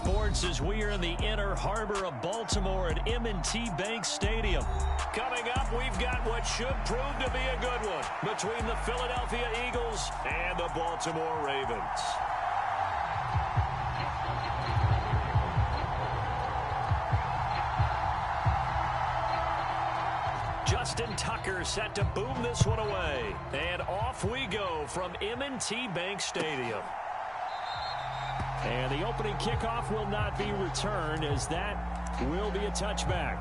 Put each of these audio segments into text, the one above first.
sports as we are in the inner harbor of Baltimore at M&T Bank Stadium. Coming up, we've got what should prove to be a good one between the Philadelphia Eagles and the Baltimore Ravens. Justin Tucker set to boom this one away. And off we go from M&T Bank Stadium. And the opening kickoff will not be returned, as that will be a touchback.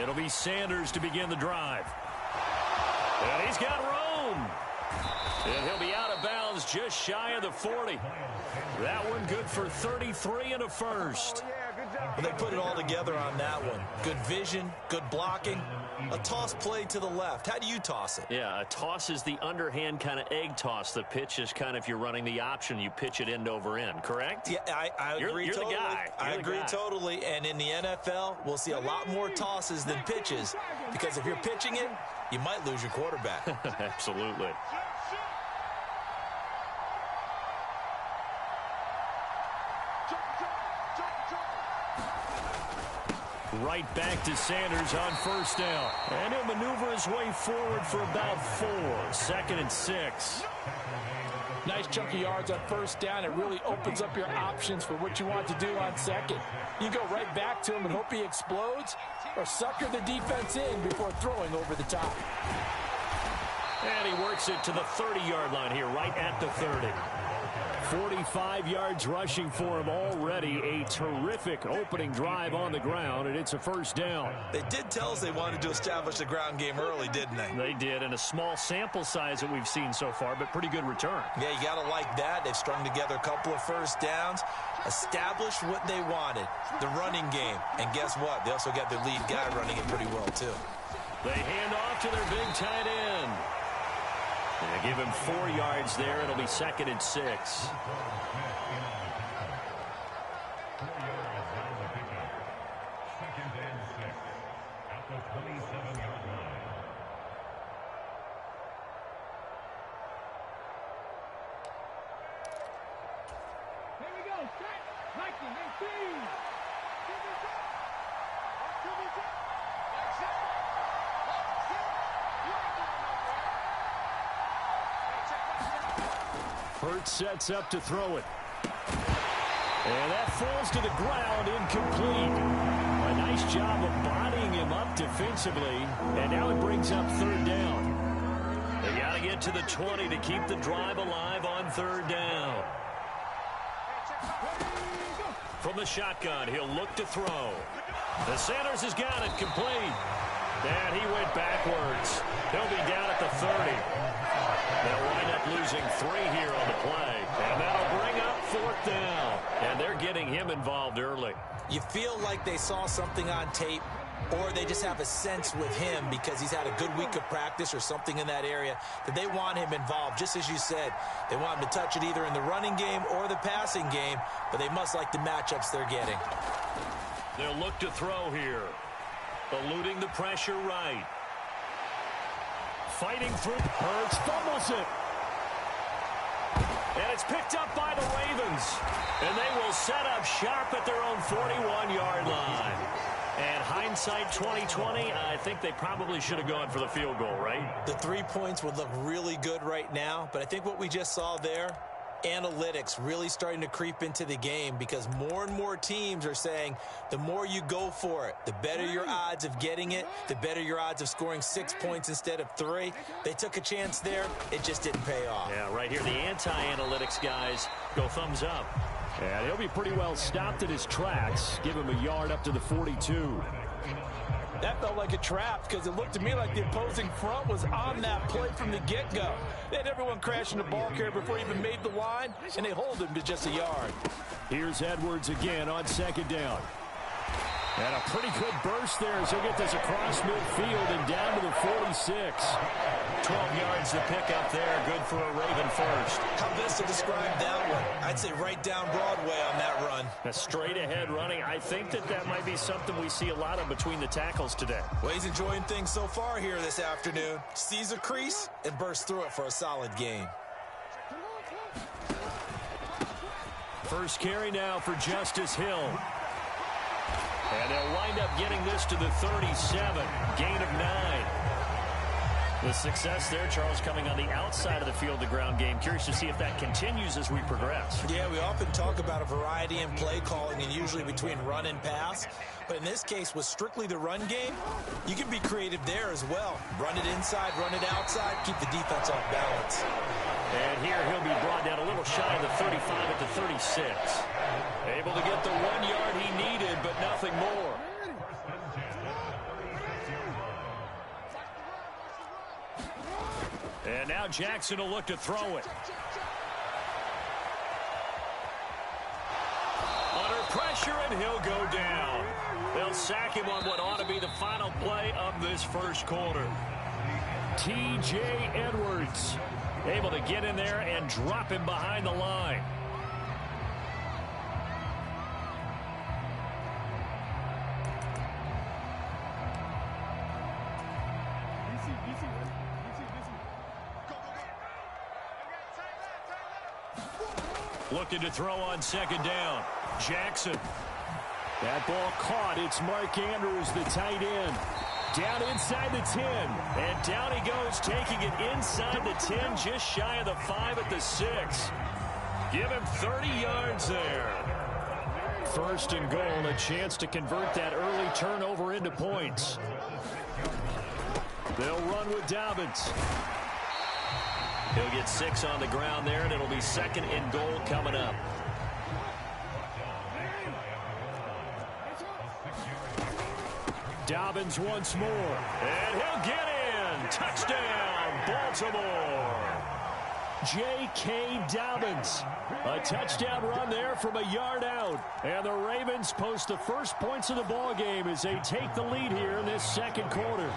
It'll be Sanders to begin the drive. And he's got room. And he'll be out of bounds just shy of the 40. That one good for 33 and a first. They put it all together on that one. Good vision, good blocking. A toss play to the left. How do you toss it? Yeah, a toss is the underhand kind of egg toss. The pitch is kind of, if you're running the option, you pitch it end over end, correct? Yeah, I agree you're totally. The guy. I agree totally. And in the NFL, we'll see a lot more tosses than pitches, because if you're pitching it, you might lose your quarterback. Absolutely. Right back to Sanders on first down. And he'll maneuver his way forward for about 4. 2nd and 6. Nice chunk of yards on first down. It really opens up your options for what you want to do on second. You go right back to him and hope he explodes, or sucker the defense in before throwing over the top. And he works it to the 30-yard line here, right at the 30. 45 yards rushing for him already. A terrific opening drive on the ground, and it's a first down. They did tell us they wanted to establish the ground game early, didn't they? They did, and a small sample size that we've seen so far, but pretty good return. Yeah, you got to like that. They've strung together a couple of first downs, established what they wanted, the running game. And guess what? They also got their lead guy running it pretty well, too. They hand off to their big tight end. They give him 4 yards there. It'll be 2nd and 6. Hurts sets up to throw it. And that falls to the ground, incomplete. A nice job of bodying him up defensively. And now it brings up 3rd down. They got to get to the 20 to keep the drive alive on 3rd down. From the shotgun, he'll look to throw. The Sanders has got it complete. And he went backwards. He'll be down at the 30. They'll wind up losing 3 here on the play. And that'll bring up 4th down. And they're getting him involved early. You feel like they saw something on tape, or they just have a sense with him because he's had a good week of practice or something in that area that they want him involved. Just as you said, they want him to touch it either in the running game or the passing game, but they must like the matchups they're getting. They'll look to throw here. Eluding the pressure right. Fighting through. Hurts fumbles it. And it's picked up by the Ravens. And they will set up shop at their own 41-yard line. And hindsight 2020, I think they probably should have gone for the field goal, right? The 3 points would look really good right now, but I think what we just saw there, analytics really starting to creep into the game, because more and more teams are saying the more you go for it, the better your odds of getting it, the better your odds of scoring 6 points instead of 3. They took a chance there. It just didn't pay off. Yeah, right here, the anti-analytics guys go thumbs up. And he'll be pretty well stopped at his tracks. Give him a yard up to the 42. That felt like a trap, because it looked to me like the opposing front was on that play from the get-go. They had everyone crashing the ball carrier before he even made the line, and they hold him to just a yard. Here's Edwards again on 2nd down. And a pretty good burst there as he'll get this across midfield and down to the 46. 12 yards to pick up there. Good for a Raven first. How best to describe that one? I'd say right down Broadway on that run. A straight ahead running. I think that might be something we see a lot of between the tackles today. Well, he's enjoying things so far here this afternoon. Sees a crease and bursts through it for a solid gain. First carry now for Justice Hill. And they'll wind up getting this to the 37. Gain of 9. The success there, Charles, coming on the outside of the field, the ground game. Curious to see if that continues as we progress. Yeah, we often talk about a variety in play calling and usually between run and pass. But in this case, with strictly the run game, you can be creative there as well. Run it inside, run it outside, keep the defense off balance. And here he'll be brought down a little shy of the 35 at the 36. Able to get the 1 yard he needed, but nothing more. And now Jackson will look to throw it. Under pressure, and he'll go down. They'll sack him on what ought to be the final play of this first quarter. T.J. Edwards able to get in there and drop him behind the line. Looking to throw on second down. Jackson. That ball caught. It's Mark Andrews, the tight end. Down inside the 10. And down he goes, taking it inside the 10, just shy of the 5 at the 6. Give him 30 yards there. First and goal, a chance to convert that early turnover into points. They'll run with Dobbins. He'll get 6 on the ground there, and it'll be second and goal coming up. Dobbins once more, and he'll get in. Touchdown, Baltimore. J.K. Dobbins. A touchdown run there from a yard out. And the Ravens post the first points of the ball game as they take the lead here in this second quarter.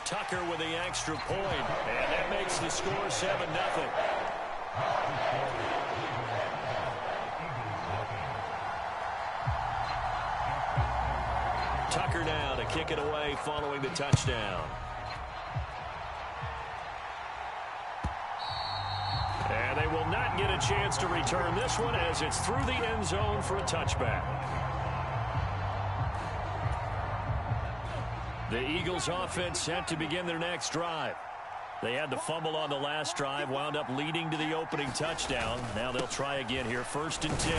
Tucker with the extra point, and that makes the score 7-0. Tucker now to kick it away following the touchdown. And they will not get a chance to return this one as it's through the end zone for a touchback. The Eagles offense set to begin their next drive. They had the fumble on the last drive, wound up leading to the opening touchdown. Now they'll try again here, 1st and 10.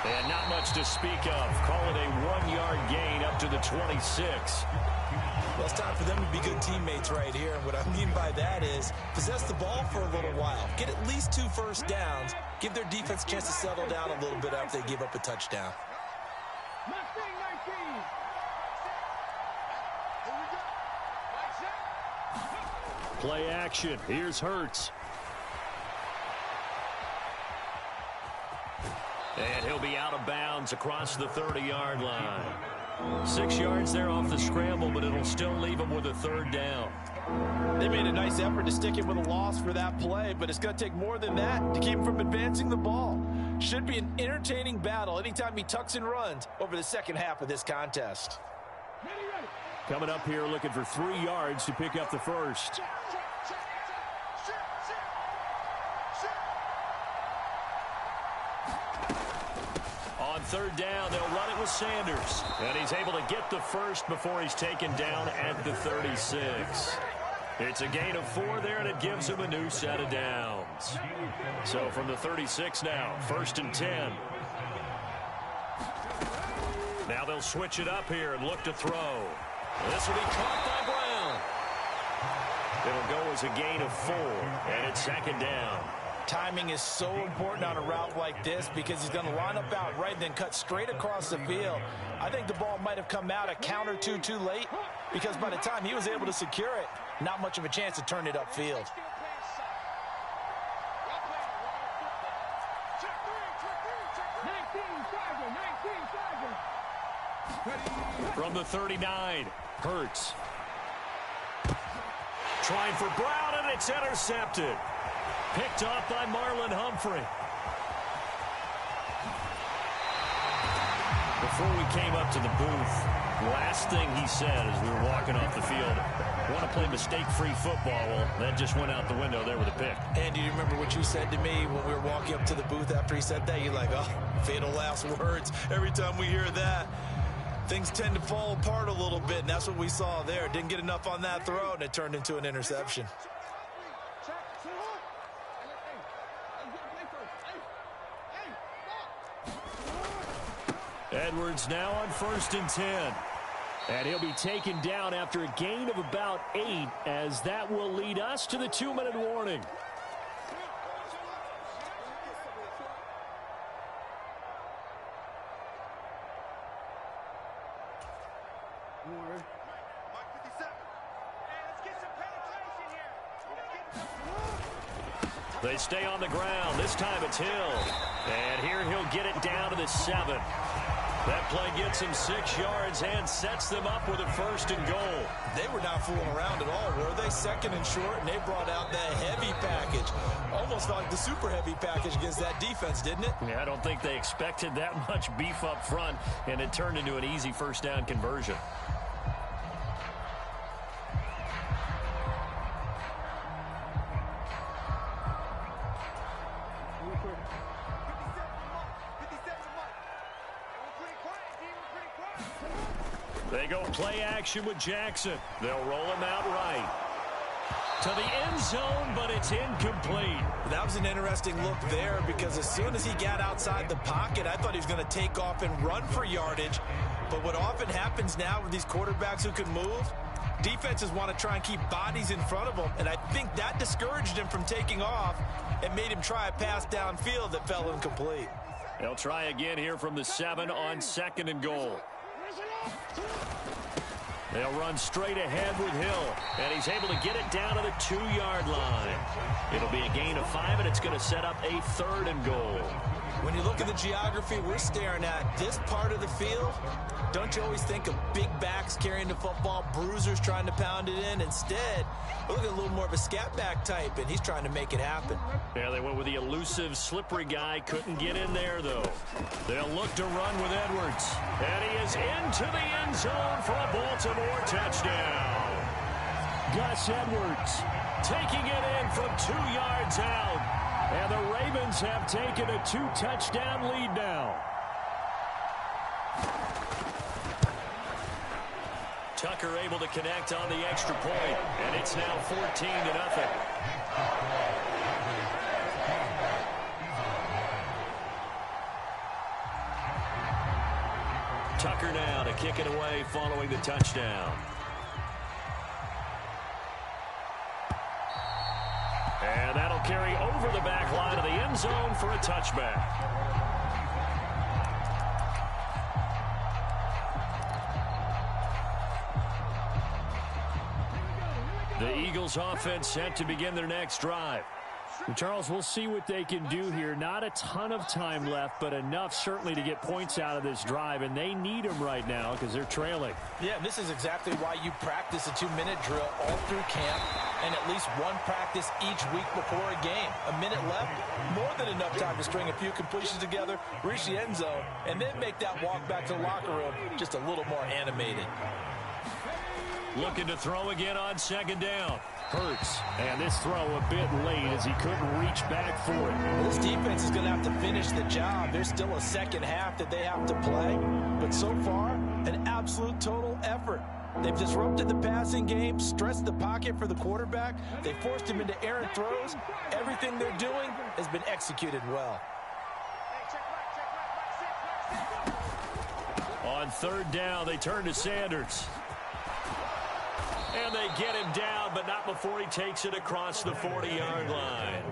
And not much to speak of. Call it a 1-yard gain up to the 26. Well, it's time for them to be good teammates right here. What I mean by that is possess the ball for a little while. Get at least 2 first downs. Give their defense a chance to settle down a little bit after they give up a touchdown. Play action. Here's Hurts. And he'll be out of bounds across the 30-yard line. 6 yards there off the scramble, but it'll still leave him with a 3rd down. They made a nice effort to stick him with a loss for that play, but it's going to take more than that to keep him from advancing the ball. Should be an entertaining battle anytime he tucks and runs over the second half of this contest. Coming up here looking for 3 yards to pick up the first. On 3rd down, they'll run it with Sanders. And he's able to get the first before he's taken down at the 36. It's a gain of 4 there, and it gives him a new set of downs. So from the 36 now, 1st and 10. Now they'll switch it up here and look to throw. This will be caught by Brown. It'll go as a gain of 4, and it's 2nd down. Timing is so important on a route like this because he's going to line up out right and then cut straight across the field. I think the ball might have come out a count or two too late because by the time he was able to secure it, not much of a chance to turn it upfield. From the 39, Hurts. Trying for Brown, and it's intercepted. Picked off by Marlon Humphrey. Before we came up to the booth, last thing he said as we were walking off the field, want to play mistake-free football. Well, that just went out the window there with a pick. And do you remember what you said to me when we were walking up to the booth after he said that? You're like, oh, fatal last words. Every time we hear that, things tend to fall apart a little bit, and that's what we saw there. Didn't get enough on that throw, and it turned into an interception. Edwards now on 1st and 10. And he'll be taken down after a gain of about 8, as that will lead us to the 2-minute warning. They stay on the ground. This time it's Hill. And here he'll get it down to the 7. That play gets him 6 yards and sets them up with a 1st and goal. They were not fooling around at all, were they? 2nd and short, and they brought out that heavy package. Almost like the super heavy package against that defense, didn't it? Yeah, I don't think they expected that much beef up front, and it turned into an easy 1st down conversion. They go play action with Jackson. They'll roll him out right to the end zone, but it's incomplete. That was an interesting look there, because as soon as he got outside the pocket, I thought he was going to take off and run for yardage. But what often happens now with these quarterbacks who can move, defenses want to try and keep bodies in front of them, and I think that discouraged him from taking off and made him try a pass downfield that fell incomplete. They'll try again here from the 7 on 2nd and goal. They'll run straight ahead with Hill, and he's able to get it down to the 2-yard line. It'll be a gain of 5, and it's going to set up a 3rd and goal. When you look at the geography we're staring at, this part of the field, don't you always think of big backs carrying the football, bruisers trying to pound it in? Instead, we're looking at a little more of a scat back type, and he's trying to make it happen. Yeah, they went with the elusive, slippery guy. Couldn't get in there, though. They'll look to run with Edwards. And he is into the end zone for a Baltimore touchdown. Gus Edwards taking it in from 2 yards out. And the Ravens have taken a 2-touchdown lead now. Tucker able to connect on the extra point, and it's now 14-0. Tucker now to kick it away following the touchdown. And that'll carry over the back line of the end zone for a touchback. The Eagles offense set to begin their next drive. And Charles, we'll see what they can do here. Not a ton of time left, but enough certainly to get points out of this drive, and they need them right now because they're trailing. Yeah, this is exactly why you practice a 2-minute drill all through camp and at least one practice each week before a game. A minute left, more than enough time to string a few completions together, reach the end zone, and then make that walk back to the locker room just a little more animated. Looking to throw again on 2nd down. Hurts, and this throw a bit late as he couldn't reach back for it. This defense is going to have to finish the job. There's still a second half that they have to play, but so far, an absolute total effort. They've disrupted the passing game, stressed the pocket for the quarterback. They forced him into errant throws. Everything they're doing has been executed well. On 3rd down, they turn to Sanders. And they get him down, but not before he takes it across the 40-yard line.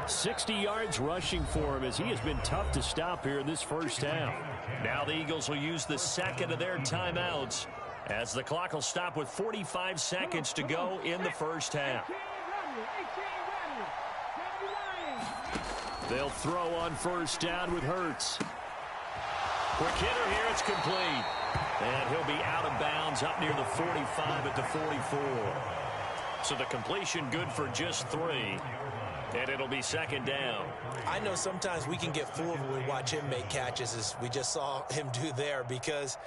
60 yards rushing for him as he has been tough to stop here in this first half. Now the Eagles will use the 2nd of their timeouts as the clock will stop with 45 seconds to go in the first half. They'll throw on 1st down with Hurts. Quick hitter here, it's complete. And he'll be out of bounds up near the 45 at the 44. So the completion good for just 3. And it'll be second down. I know sometimes we can get fooled when we watch him make catches, as we just saw him do there, because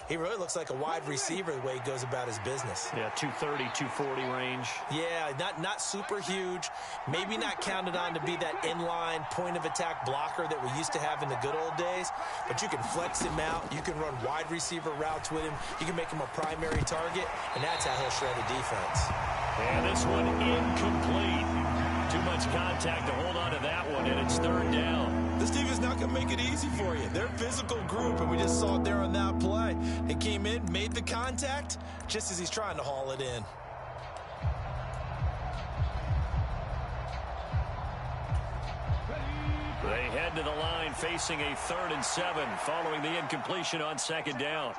he really looks like a wide receiver the way he goes about his business. Yeah, 230, 240 range. Yeah, not super huge. Maybe not counted on to be that inline point-of-attack blocker that we used to have in the good old days. But you can flex him out. You can run wide receiver routes with him. You can make him a primary target, and that's how he'll shred a defense. And this one incomplete. Too much contact to hold on to that one, and it's third down. This defense not going to make it easy for you. They're a physical group, and we just saw it there on that play. They came in, made the contact, just as he's trying to haul it in. They head to the line facing a 3rd and 7 following the incompletion on second down.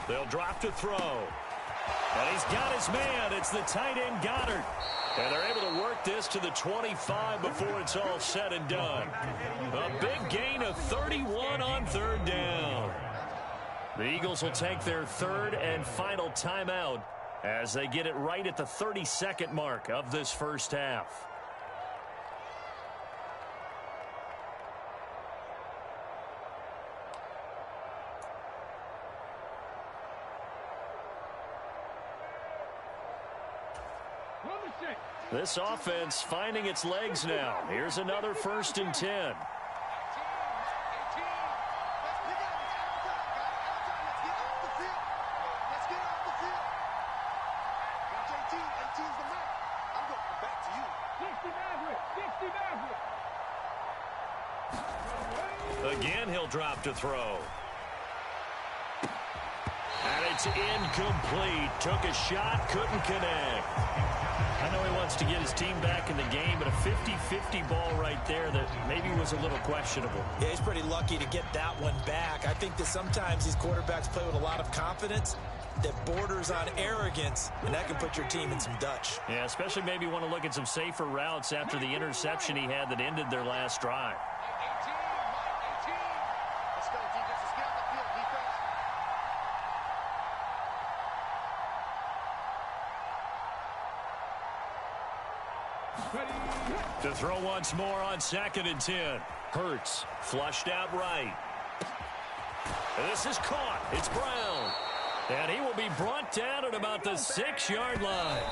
They'll drop to throw. And he's got his man. It's the tight end Goddard. And they're able to work this to the 25 before it's all said and done. A big gain of 31 on third down. The Eagles will take their 3rd and final timeout as they get it right at the 32nd mark of this first half. This offense finding its legs now. Here's another 1st and 10. Again, he'll drop to throw. And it's incomplete. Took a shot, couldn't connect. I know he wants to get his team back in the game, but a 50-50 ball right there that maybe was a little questionable. Yeah, he's pretty lucky to get that one back. I think that sometimes these quarterbacks play with a lot of confidence that borders on arrogance, and that can put your team in some Dutch. Yeah, especially maybe want to look at some safer routes after the interception he had that ended their last drive. To throw once more on 2nd and 10. Hurts, flushed out right. This is caught. It's Brown. And he will be brought down at about the 6-yard line.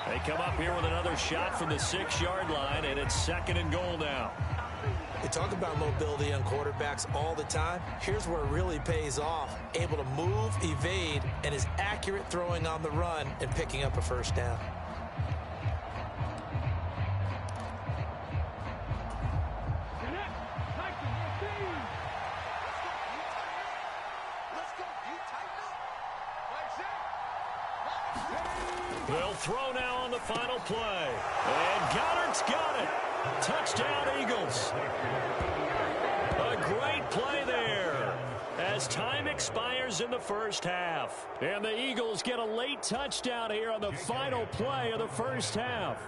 They come up here with another shot from the 6-yard line, and it's 2nd and goal now. They talk about mobility on quarterbacks all the time. Here's where it really pays off. Able to move, evade, and is accurate throwing on the run and picking up a first down. They'll throw now on the final play. And Goddard's got it. Touchdown, Eagles. A great play there as time expires in the first half. And the Eagles get a late touchdown here on the final play of the first half.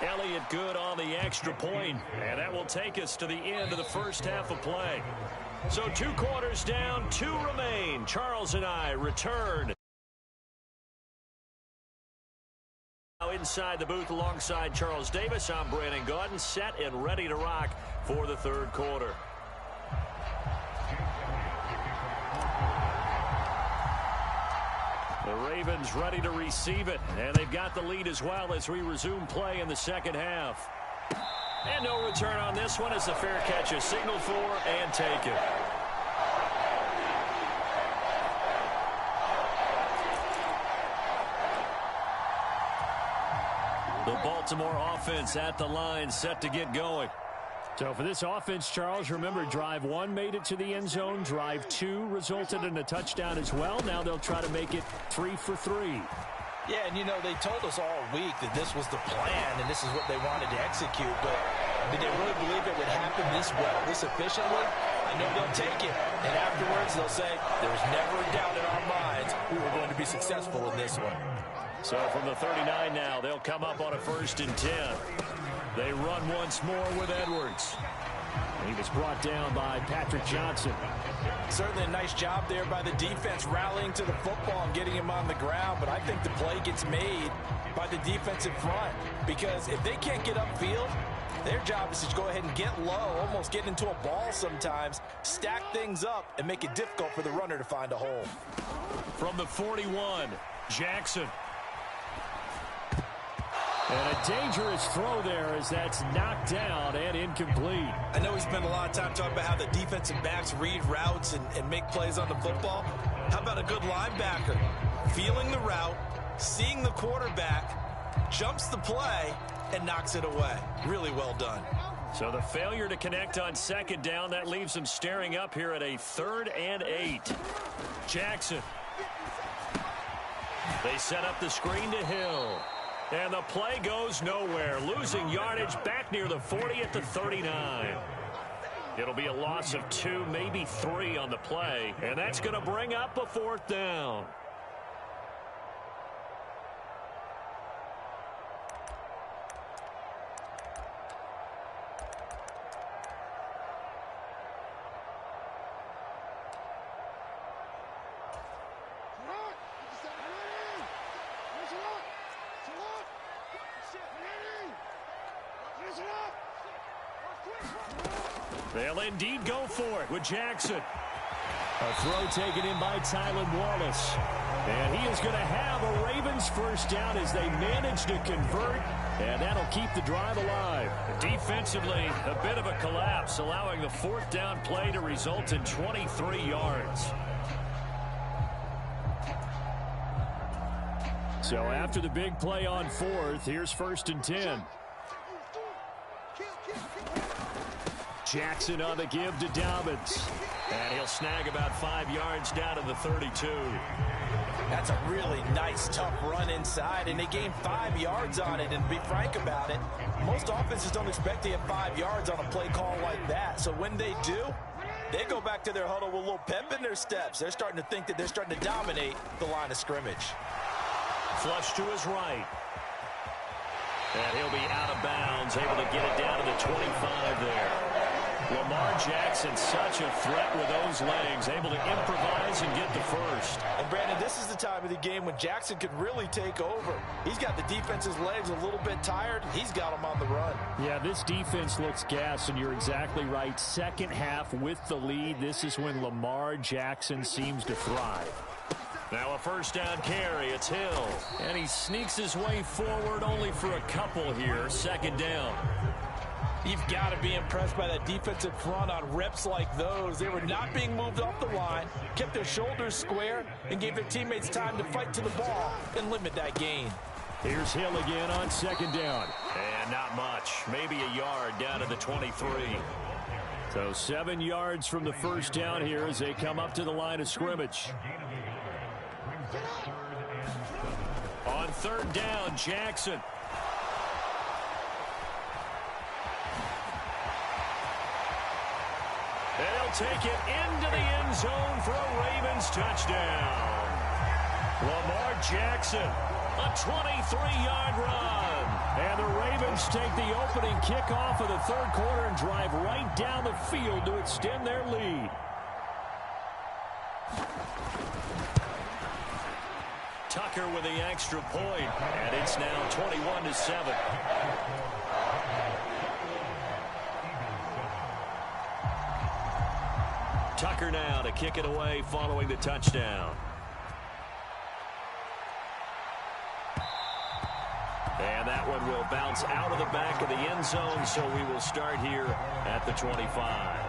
Elliott good on the extra point, and that will take us to the end of the first half of play. So 2 quarters down, 2 remain. Charles and I return. Now inside the booth alongside Charles Davis, I'm Brandon Gaudin, set and ready to rock for the 3rd quarter. The Ravens ready to receive it, and they've got the lead as well as we resume play in the second half. And no return on this one as the fair catch is signaled for and taken. The Baltimore offense at the line set to get going. So for this offense, Charles, remember, drive 1 made it to the end zone. Drive 2 resulted in a touchdown as well. Now they'll try to make it 3 for 3. Yeah, and, you know, they told us all week that this was the plan and this is what they wanted to execute. But did they really believe it would happen this well, this efficiently? I know they'll take it. And afterwards, they'll say, there's never a doubt in our minds we were going to be successful in this one. So from the 39 now, they'll come up on a 1st and 10. They run once more with Edwards. He was brought down by Patrick Johnson. Certainly a nice job there by the defense rallying to the football and getting him on the ground, but I think the play gets made by the defensive front because if they can't get upfield, their job is to go ahead and get low, almost get into a ball sometimes, stack things up, and make it difficult for the runner to find a hole. From the 41, Jackson. And a dangerous throw there as that's knocked down and incomplete. I know we spent a lot of time talking about how the defensive backs read routes and make plays on the football. How about a good linebacker? Feeling the route, seeing the quarterback, jumps the play, and knocks it away. Really well done. So the failure to connect on 2nd down, that leaves them staring up here at a 3rd and 8. Jackson. They set up the screen to Hill. And the play goes nowhere. Losing yardage back near the 40 at the 39. It'll be a loss of 2, maybe 3 on the play. And that's going to bring up a 4th down. They'll indeed go for it with Jackson. A throw taken in by Tylan Wallace. And he is going to have a Ravens 1st down as they manage to convert. And that'll keep the drive alive. Defensively, a bit of a collapse, allowing the 4th down play to result in 23 yards. So after the big play on 4th, here's 1st and 10. Jackson on the give to Dobbins. And he'll snag about 5 yards down to the 32. That's a really nice, tough run inside, and they gained 5 yards on it. And to be frank about it, most offenses don't expect to get 5 yards on a play call like that. So when they do, they go back to their huddle with a little pep in their steps. They're starting to think that they're starting to dominate the line of scrimmage. Flush to his right. And he'll be out of bounds, able to get it down to the 25 there. Lamar Jackson, such a threat with those legs, able to improvise and get the 1st. And Brandon, this is the time of the game when Jackson could really take over. He's got the defense's legs a little bit tired. He's got them on the run. Yeah, this defense looks gassed, and you're exactly right. 2nd half with the lead, this is when Lamar Jackson seems to thrive. Now a 1st down carry, it's Hill. And he sneaks his way forward only for a couple here. 2nd down. You've got to be impressed by that defensive front on reps like those. They were not being moved off the line, kept their shoulders square, and gave their teammates time to fight to the ball and limit that gain. Here's Hill again on 2nd down. And not much. Maybe a yard down to the 23. So 7 yards from the 1st down here as they come up to the line of scrimmage. On 3rd down, Jackson. And he'll take it into the end zone for a Ravens touchdown. Lamar Jackson, a 23-yard run. And the Ravens take the opening kickoff of the 3rd quarter and drive right down the field to extend their lead. Tucker with the extra point, and it's now 21-7. Tucker now to kick it away following the touchdown. And that one will bounce out of the back of the end zone, so we will start here at the 25.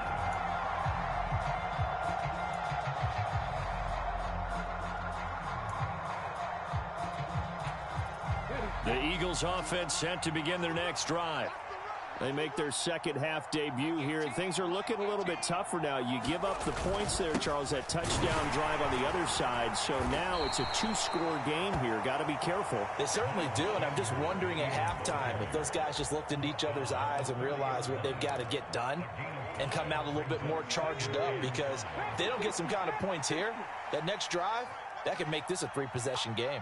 The Eagles offense set to begin their next drive. They make their second half debut here, and things are looking a little bit tougher now. You give up the points there, Charles, that touchdown drive on the other side. So now it's a two-score game here. Got to be careful. They certainly do, and I'm just wondering at halftime if those guys just looked into each other's eyes and realized what they've got to get done and come out a little bit more charged up, because if they don't get some kind of points here, that next drive, that could make this a three-possession game.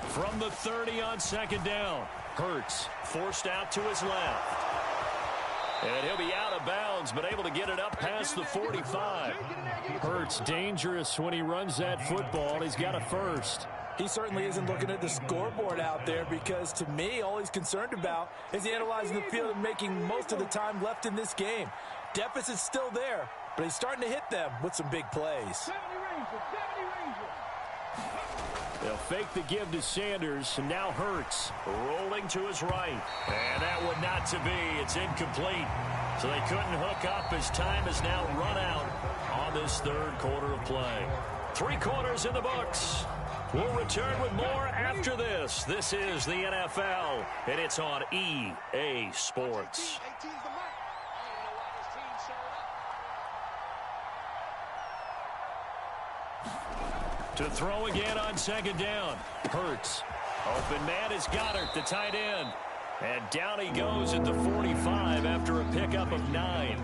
From the 30 on second down, Hurts forced out to his left. And he'll be out of bounds, but able to get it up past the 45. Hurts dangerous when he runs that football. He's got a first. He certainly isn't looking at the scoreboard out there, because to me, all he's concerned about is analyzing the field and making most of the time left in this game. Deficit's still there, but he's starting to hit them with some big plays. They'll fake the give to Sanders, and now Hurts rolling to his right. And that one not to be. It's incomplete. So they couldn't hook up as time has now run out on this third quarter of play. 3 quarters in the books. We'll return with more after this. This is the NFL, and it's on EA Sports. To throw again on second down. Hurts. Open man is Goddard, the tight end. And down he goes at the 45 after a pickup of 9.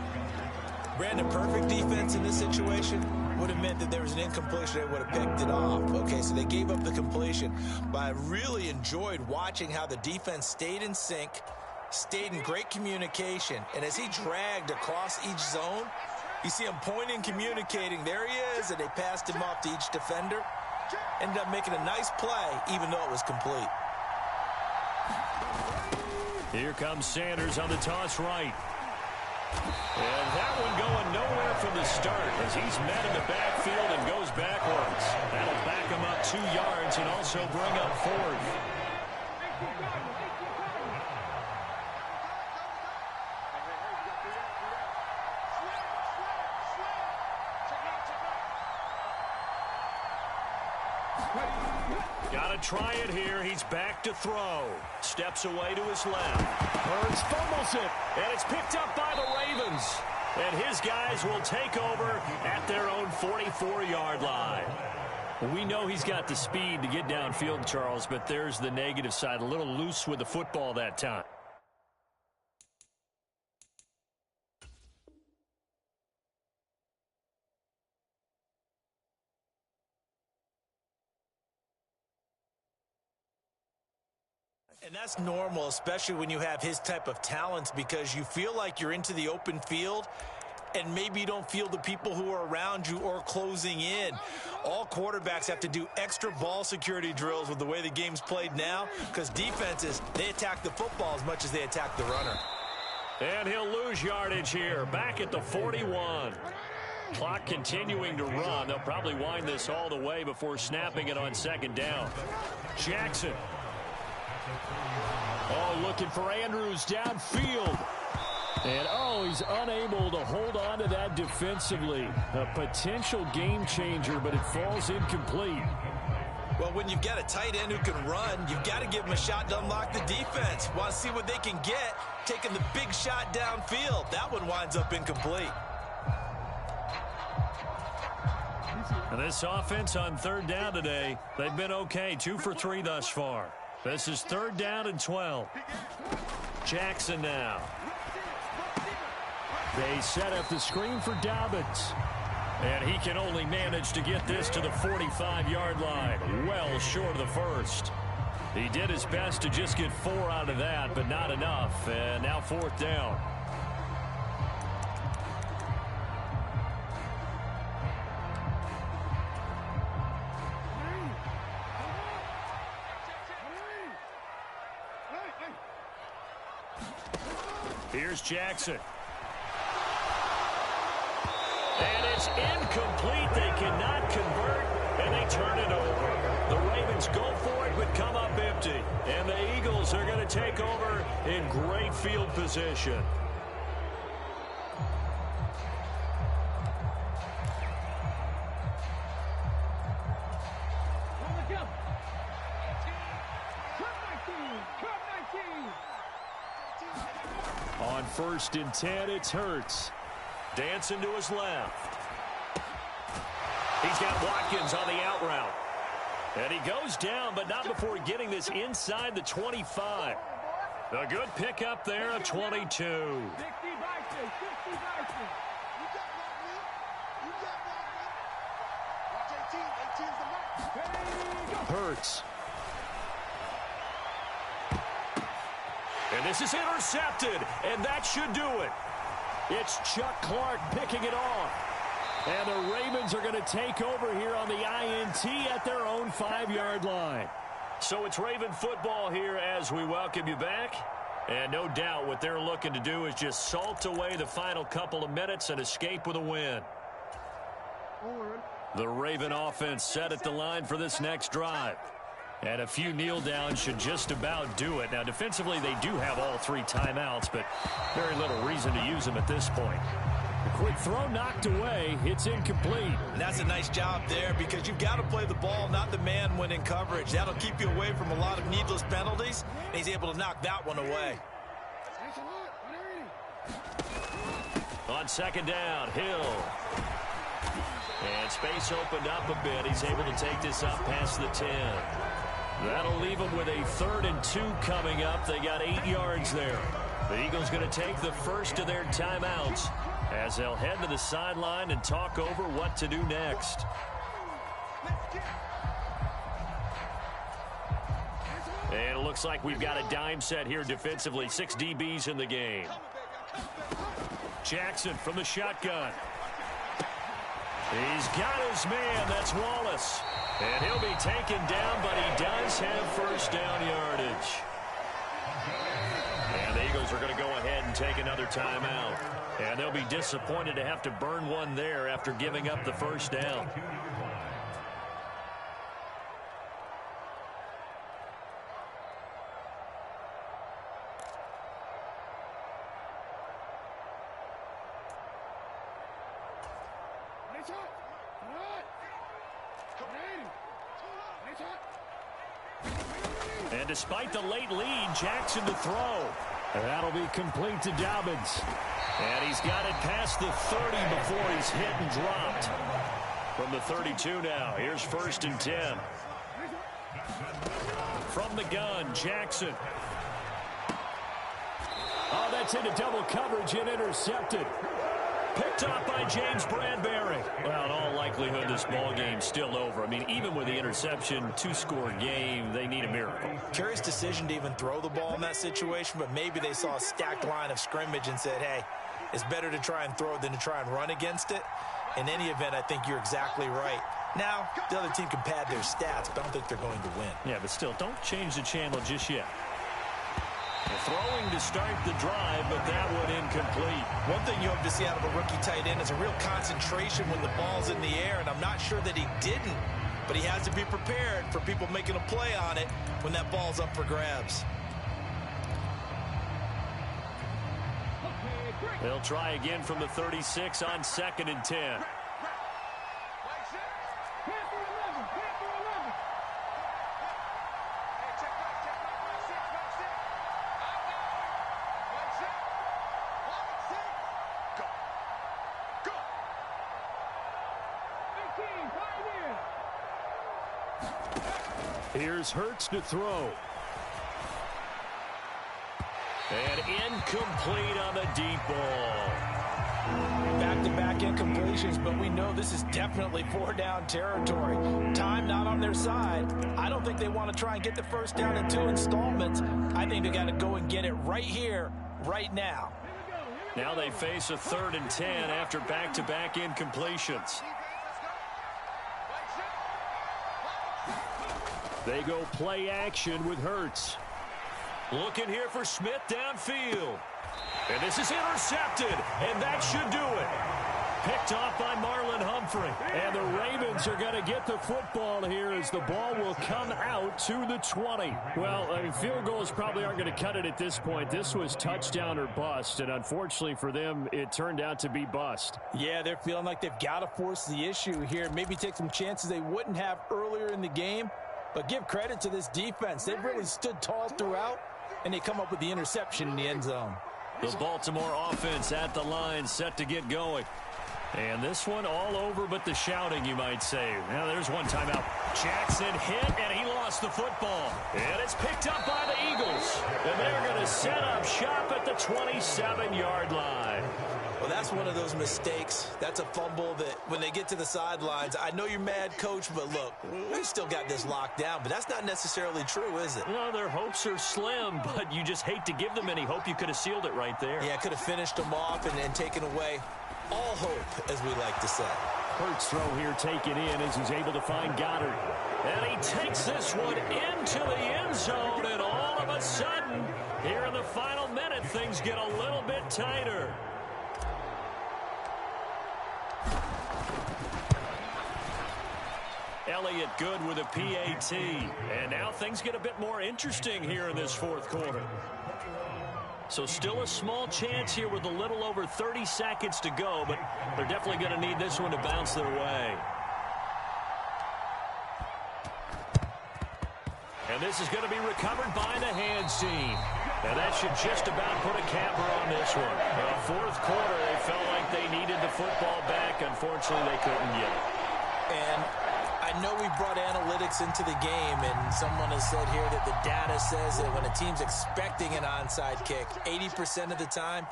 Brandon, perfect defense in this situation would have meant that there was an incompletion. They would have picked it off. Okay, so they gave up the completion. But I really enjoyed watching how the defense stayed in sync, stayed in great communication. And as he dragged across each zone, you see him pointing, communicating. There he is, and they passed him off to each defender. Ended up making a nice play, even though it was complete. Here comes Sanders on the toss right. And that one going nowhere from the start as he's met in the backfield and goes backwards. That'll back him up 2 yards and also bring up 4th. Got to try it here. He's back to throw. Steps away to his left. Hurts fumbles it, and it's picked up by the Ravens. And his guys will take over at their own 44-yard line. We know he's got the speed to get downfield, Charles, but there's the negative side. A little loose with the football that time. And that's normal, especially when you have his type of talents, because you feel like you're into the open field and maybe you don't feel the people who are around you or closing in. All quarterbacks have to do extra ball security drills with the way the game's played now, because defenses, they attack the football as much as they attack the runner. And he'll lose yardage here, back at the 41. Clock continuing to run. They'll probably wind this all the way before snapping it on second down. Jackson. Oh, looking for Andrews downfield. And, he's unable to hold on to that defensively. A potential game changer, but it falls incomplete. Well, when you've got a tight end who can run, you've got to give him a shot to unlock the defense. Want to see what they can get, taking the big shot downfield. That one winds up incomplete. And this offense on third down today, they've been okay. 2 for 3 thus far. This is 3rd down and 12. Jackson now. They set up the screen for Dobbins. And he can only manage to get this to the 45-yard line. Well short of the first. He did his best to just get 4 out of that, but not enough. And now 4th down. Here's Jackson. And it's incomplete. They cannot convert, and they turn it over. The Ravens go for it, but come up empty. And the Eagles are going to take over in great field position. On 1st and 10, it's Hurts. Dancing to his left. He's got Watkins on the out route. And he goes down, but not before getting this inside the 25. A good pickup there of 22. Hurts. And this is intercepted, and that should do it. It's Chuck Clark picking it off. And the Ravens are going to take over here on the INT at their own 5-yard line. So it's Raven football here as we welcome you back. And no doubt what they're looking to do is just salt away the final couple of minutes and escape with a win. The Raven offense set at the line for this next drive. And a few kneel downs should just about do it. Now, defensively, they do have all 3 timeouts, but very little reason to use them at this point. A quick throw knocked away. It's incomplete. And that's a nice job there because you've got to play the ball, not the man when in coverage. That'll keep you away from a lot of needless penalties, and he's able to knock that one away. On 2nd down, Hill. And space opened up a bit. He's able to take this up past the 10. That'll leave them with a 3rd and 2 coming up. They got 8 yards there. The Eagles going to take the first of their timeouts as they'll head to the sideline and talk over what to do next. And it looks like we've got a dime set here defensively. 6 DBs in the game. Jackson from the shotgun. He's got his man. That's Wallace. And he'll be taken down, but he does have first down yardage. And the Eagles are going to go ahead and take another timeout. And they'll be disappointed to have to burn one there after giving up the first down. And despite the late lead, Jackson to throw. That'll be complete to Dobbins. And he's got it past the 30 before he's hit and dropped. From the 32 now, here's 1st and 10. From the gun, Jackson. Oh, that's into double coverage and intercepted. Picked up by James Bradbury. Well, in all likelihood, this ball game's still over. I mean, even with the interception, 2-score game, they need a miracle. Curious decision to even throw the ball in that situation, but maybe they saw a stacked line of scrimmage and said, hey, it's better to try and throw than to try and run against it. In any event, I think you're exactly right. Now, the other team can pad their stats, but I don't think they're going to win. Yeah, but still, don't change the channel just yet. Throwing to start the drive, but that one incomplete. One thing you hope to see out of a rookie tight end is a real concentration when the ball's in the air, and I'm not sure that he didn't, but he has to be prepared for people making a play on it when that ball's up for grabs. They'll try again from the 36 on 2nd and 10. Here's Hurts to throw. And incomplete on the deep ball. Back-to-back incompletions, but we know this is definitely 4-down territory. Time not on their side. I don't think they want to try and get the first down in 2 installments. I think they got to go and get it right here, right now. Now they face a 3rd and 10 after back-to-back incompletions. They go play action with Hurts. Looking here for Smith downfield. And this is intercepted, and that should do it. Picked off by Marlon Humphrey. And the Ravens are going to get the football here as the ball will come out to the 20. Well, I mean, field goals probably aren't going to cut it at this point. This was touchdown or bust, and unfortunately for them, it turned out to be bust. Yeah, they're feeling like they've got to force the issue here. Maybe take some chances they wouldn't have earlier in the game. But give credit to this defense. They've really stood tall throughout, and they come up with the interception in the end zone. The Baltimore offense at the line, set to get going. And this one all over but the shouting, you might say. Now, there's one timeout. Jackson hit, and he lost the football. And it's picked up by the Eagles. And they're going to set up shop at the 27-yard line. Well, that's one of those mistakes. That's a fumble that when they get to the sidelines, I know you're mad, Coach, but look, we still got this locked down. But that's not necessarily true, is it? No, their hopes are slim, but you just hate to give them any hope. You could have sealed it right there. Yeah, could have finished them off and taken away all hope, as we like to say. Hurts throw here taken in as he's able to find Goddard. And he takes this one into the end zone, and all of a sudden, here in the final minute, things get a little bit tighter. Elliott good with a PAT. And now things get a bit more interesting here in this fourth quarter. So still a small chance here with a little over 30 seconds to go, but they're definitely going to need this one to bounce their way. And this is going to be recovered by the hands team. And that should just about put a capper on this one. Well, fourth quarter, they felt like they needed the football back. Unfortunately, they couldn't get it. And I know we brought analytics into the game, and someone has said here that the data says that when a team's expecting an onside kick, 80% of the time,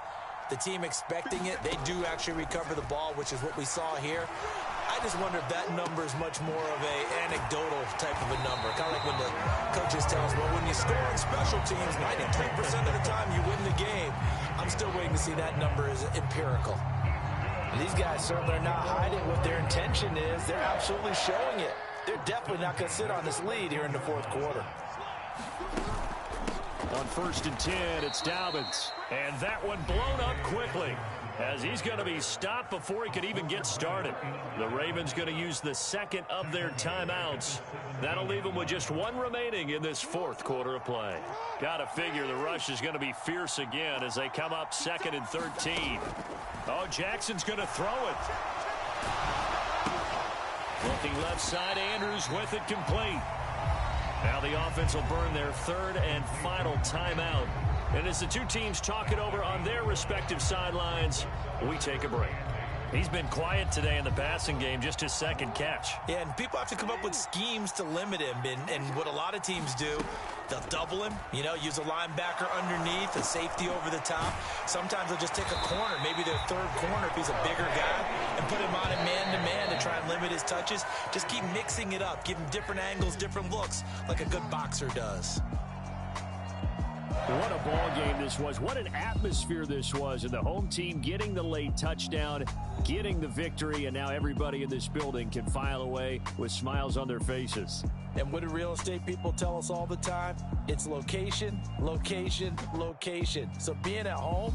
the team expecting it, they do actually recover the ball, which is what we saw here. I just wonder if that number is much more of a anecdotal type of a number. Kind of like when the coaches tell us, well, when you score on special teams, 93% of the time you win the game. I'm still waiting to see that number is empirical. And these guys certainly are not hiding what their intention is. They're absolutely showing it. They're definitely not going to sit on this lead here in the fourth quarter. On 1st and 10, it's Dobbins. And that one blown up quickly as he's going to be stopped before he could even get started. The Ravens going to use the second of their timeouts. That'll leave them with just one remaining in this fourth quarter of play. Got to figure the rush is going to be fierce again as they come up 2nd and 13. Oh, Jackson's going to throw it. Looking left side, Andrews with it complete. Now the offense will burn their third and final timeout. And as the two teams talk it over on their respective sidelines, we take a break. He's been quiet today in the passing game, just his second catch. Yeah, and people have to come up with schemes to limit him. And what a lot of teams do, they'll double him, use a linebacker underneath, a safety over the top. Sometimes they'll just take a corner, maybe their third corner if he's a bigger guy, and put him on a man-to-man to try and limit his touches. Just keep mixing it up, give him different angles, different looks, like a good boxer does. What a ball game this was. What an atmosphere this was. And the home team getting the late touchdown, getting the victory, and now everybody in this building can file away with smiles on their faces. And what do real estate people tell us all the time? It's location, location, location. So being at home,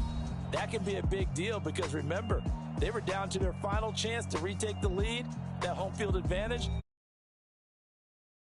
that can be a big deal because remember, they were down to their final chance to retake the lead, that home field advantage.